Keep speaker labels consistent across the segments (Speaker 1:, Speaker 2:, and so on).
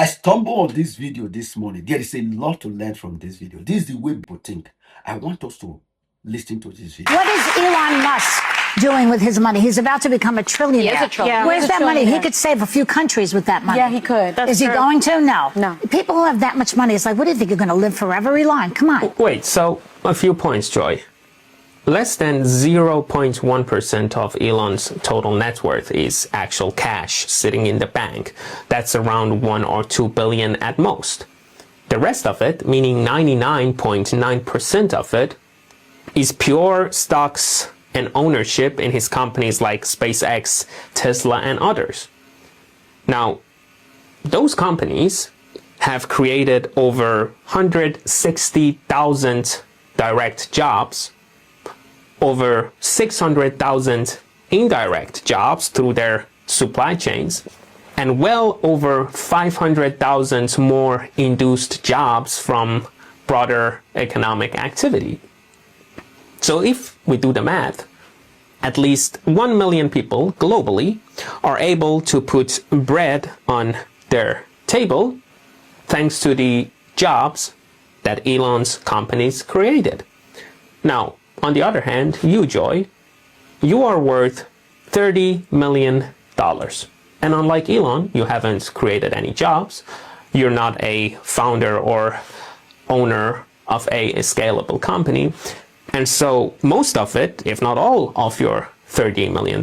Speaker 1: I stumbled on this video this morning. There is a lot to learn from this video. This is the way people think. I want us to listen to this video.
Speaker 2: What is Elon Musk doing with his money? He's about to become a trillionaire.
Speaker 3: He is a trillionaire.
Speaker 2: Yeah, where's that money? He could save a few countries with that money.
Speaker 3: Yeah, he could.
Speaker 2: Is he going to? No.
Speaker 3: No.
Speaker 2: People who have that much money, it's like, what do you think? You're going to live forever, Elon? Come on.
Speaker 4: Wait, so a few points, Joy. Less than 0.1% of Elon's total net worth is actual cash sitting in the bank. That's around 1 or 2 billion at most. The rest of it, meaning 99.9% of it, is pure stocks and ownership in his companies like SpaceX, Tesla, and others. Now, those companies have created over 160,000 direct jobs, over 600,000 indirect jobs through their supply chains, and well over 500,000 more induced jobs from broader economic activity. So if we do the math, at least 1 million people globally are able to put bread on their table thanks to the jobs that Elon's companies created. Now, on the other hand, you, Joy, you are worth $30 million. And unlike Elon, you haven't created any jobs. You're not a founder or owner of a scalable company. And so most of it, if not all of your $30 million,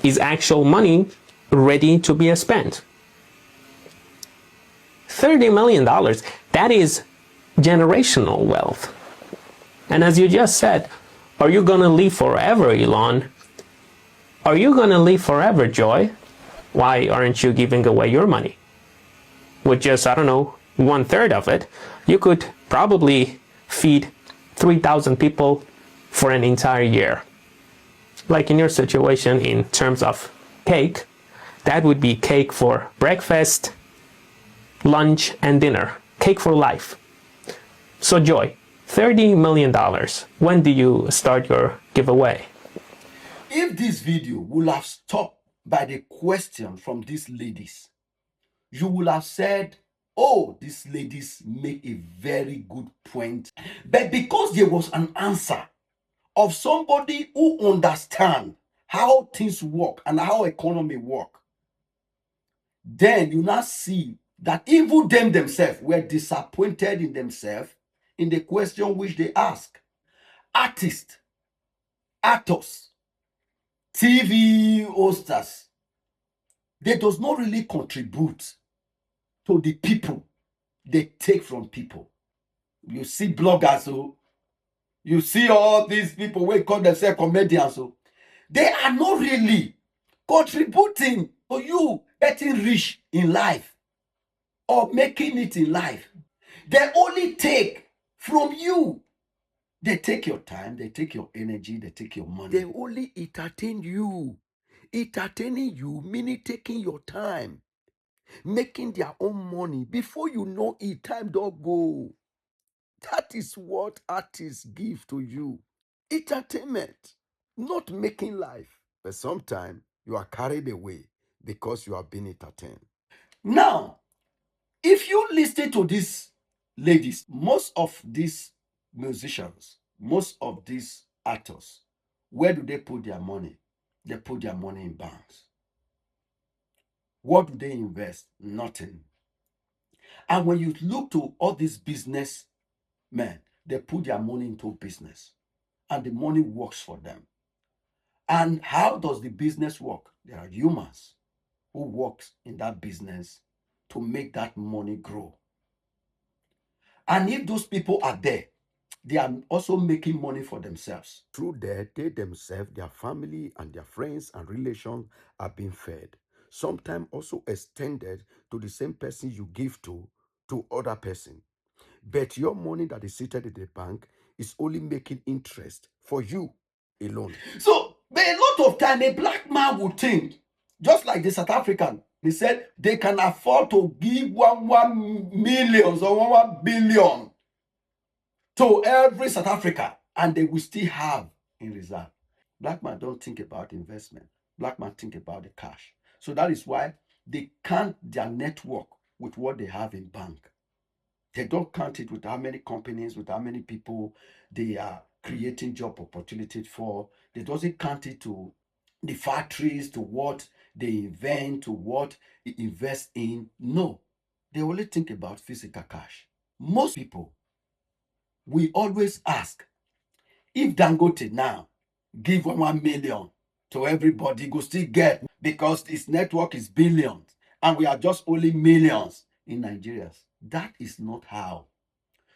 Speaker 4: is actual money ready to be spent. $30 million, that is generational wealth. And as you just said, are you going to live forever, Elon? Are you going to live forever, Joy? Why aren't you giving away your money? With just, I don't know, 1/3 of it, you could probably feed 3,000 people for an entire year. Like in your situation, in terms of cake, that would be cake for breakfast, lunch, and dinner. Cake for life. So, Joy, $30 million. When do you start your giveaway?
Speaker 1: If this video will have stopped by the question from these ladies, you will have said, oh, these ladies make a very good point. But because there was an answer of somebody who understands how things work and how economy work, then you now see that even them themselves were disappointed in themselves in the question which they ask. Artists, actors, TV hosters, they does not really contribute to the people. They take from people. You see bloggers, so you see all these people who call themselves comedians, so they are not really contributing to you getting rich in life or making it in life. They only take from you. They take your time, they take your energy, they take your money. They only entertain you. Entertaining you meaning taking your time, making their own money. Before you know it, time don't go. That is what artists give to you. Entertainment, not making life. But sometimes you are carried away because you are being entertained. Now, if you listen to these ladies, most of these musicians, most of these actors, where do they put their money? They put their money in banks. What do they invest? Nothing. And when you look to all these business men, they put their money into business and the money works for them. And how does the business work? There are humans who work in that business to make that money grow. And if those people are there, they are also making money for themselves. Through that, they themselves, their family, and their friends and relations are being fed. Sometimes also extended to the same person you give to other person. But your money that is seated in the bank is only making interest for you alone. So, but a lot of time, a black man would think, just like the South African, they said they can afford to give 1 million or 1 billion to every South Africa, and they will still have in reserve. Black man don't think about investment. Black man think about the cash. So that is why they count their network with what they have in bank. They don't count it with how many companies, with how many people they are creating job opportunities for. They doesn't count it to the factories, to what they invent, to what they invest in. No, they only think about physical cash. Most people, we always ask, if Dangote now give 1 million to everybody, go still get, because his network is billions and we are just only millions in Nigeria. That is not how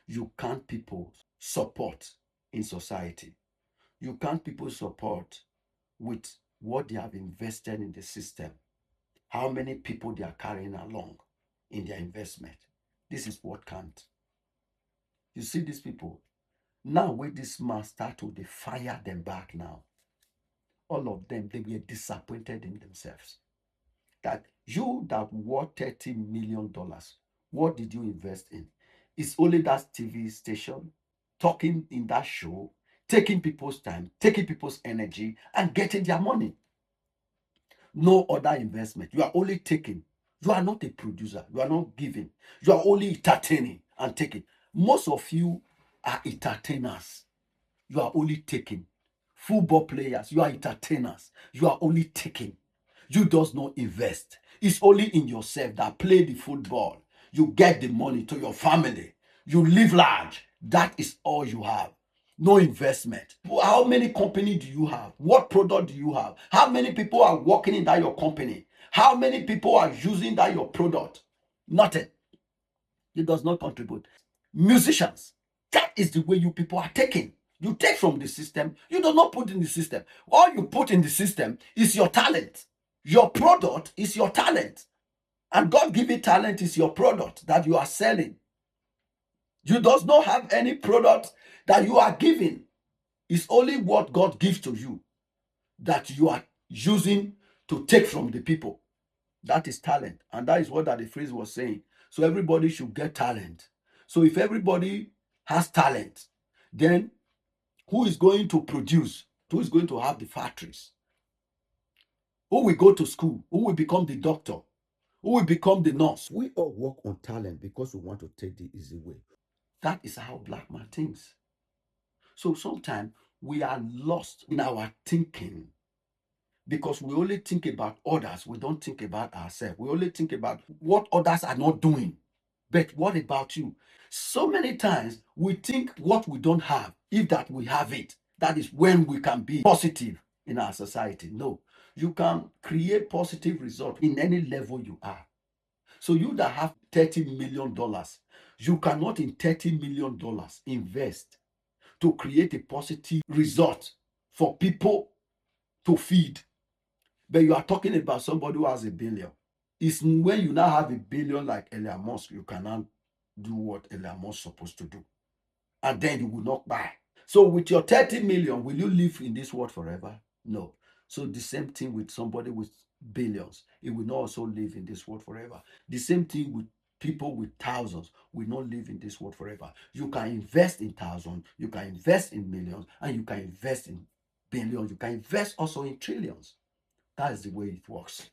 Speaker 1: you count people support in society. You count people support with what they have invested in the system, how many people they are carrying along in their investment. This is what counts. You see these people now, when this man start to fire them back now, all of them, they were disappointed in themselves. That you that worth $30 million, what did you invest in? It's only that TV station, talking in that show, taking people's time, taking people's energy, and getting their money. No other investment. You are only taking. You are not a producer. You are not giving. You are only entertaining and taking. Most of you are entertainers. You are only taking. Football players, you are entertainers. You are only taking. You does not invest. It's only in yourself that play the football. You get the money to your family. You live large. That is all you have. No investment. How many company do you have? What product do you have? How many people are working in that your company? How many people are using that your product? Nothing. It does not contribute. Musicians, that is the way you people are taking. You take from the system. You do not put in the system. All you put in the system is your talent. Your product is your talent. And God-given talent is your product that you are selling. You does not have any product that you are giving. It's only what God gives to you that you are using to take from the people. That is talent. And that is what that the phrase was saying. So everybody should get talent. So if everybody has talent, then who is going to produce? Who is going to have the factories? Who will go to school? Who will become the doctor? Who will become the nurse? We all work on talent because we want to take the easy way. That is how black man thinks. So sometimes we are lost in our thinking because we only think about others. We don't think about ourselves. We only think about what others are not doing. But what about you? So many times we think what we don't have, if that we have it, that is when we can be positive in our society. No, you can create positive results in any level you are. So you that have $30 million, you cannot in $30 million invest to create a positive result for people to feed. But you are talking about somebody who has $1 billion. It's when you now have $1 billion like Elon Musk, you cannot do what Elon Musk is supposed to do. And then you will not buy. So with your 30 million, will you live in this world forever? No. So the same thing with somebody with billions. It will not also live in this world forever. The same thing with people with thousands will not live in this world forever. You can invest in thousands, you can invest in millions, and you can invest in billions. You can invest also in trillions. That is the way it works.